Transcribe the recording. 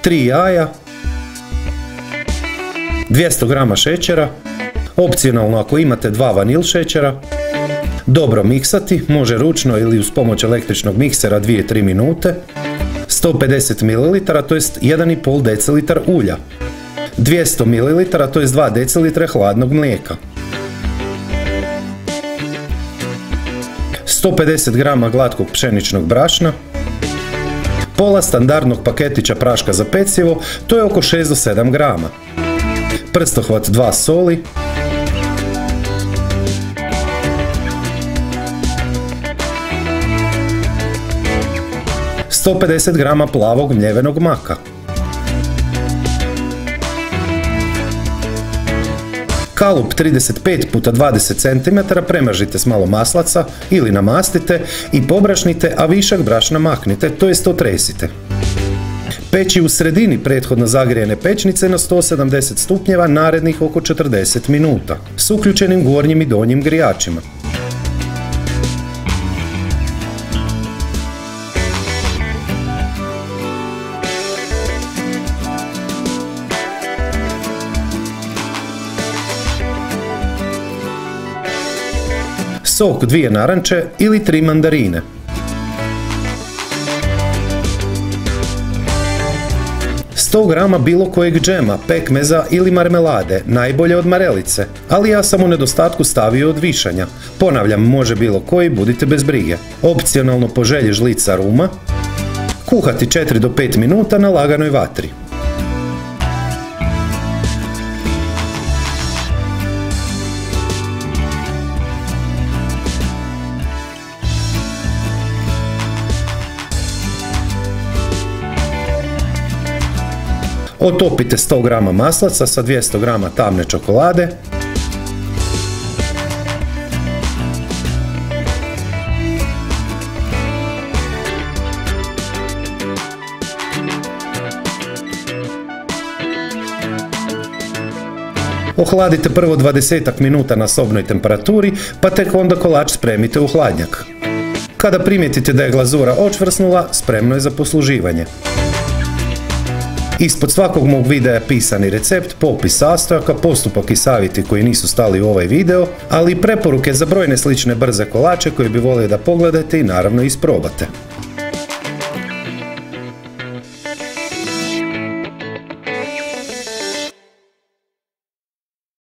3 jaja, 200 grama šećera, opcionalno ako imate 2 vanil šećera, dobro miksati, može ručno ili uz pomoć električnog miksera 2-3 minute, 150 ml, to jest 1,5 decilitar ulja, 200 ml, to jest 2 decilitre hladnog mlijeka, 150 grama glatkog pšeničnog brašna, pola standardnog paketića praška za pecivo, to je oko 6 do 7 grama, prstohvat 2 soli, ...150 grama plavog mljevenog maka, kalup 35 x 20 cm premažite s malo maslaca ili namastite i pobrašnite, a višak brašna maknite, to jest otresite. Peći u sredini prethodno zagrijene pećnice na 170 stupnjeva narednih oko 40 minuta s uključenim gornjim i donjim grijačima. Sok 2 naranče ili 3 mandarine. Sto grama bilo kojeg džema, pekmeza ili marmelade, najbolje od marelice, ali ja sam u nedostatku stavio od višanja. Ponavljam, može bilo koji, budite bez brige. Opcionalno po želji žlica ruma. Kuhati 4 do 5 minuta na laganoj vatri. Otopite 100 grama maslaca sa 200 grama tamne čokolade. Ohladite prvo 20 minuta na sobnoj temperaturi, pa tek onda kolač spremite u hladnjak. Kada primijetite da je glazura očvrsnula, spremno je za posluživanje. Ispod svakog mog videa je pisani recept, popis sastojaka, postupak i savjeti koji nisu stali u ovaj video, ali i preporuke za brojne slične brze kolače koje bi volio da pogledate i naravno isprobate.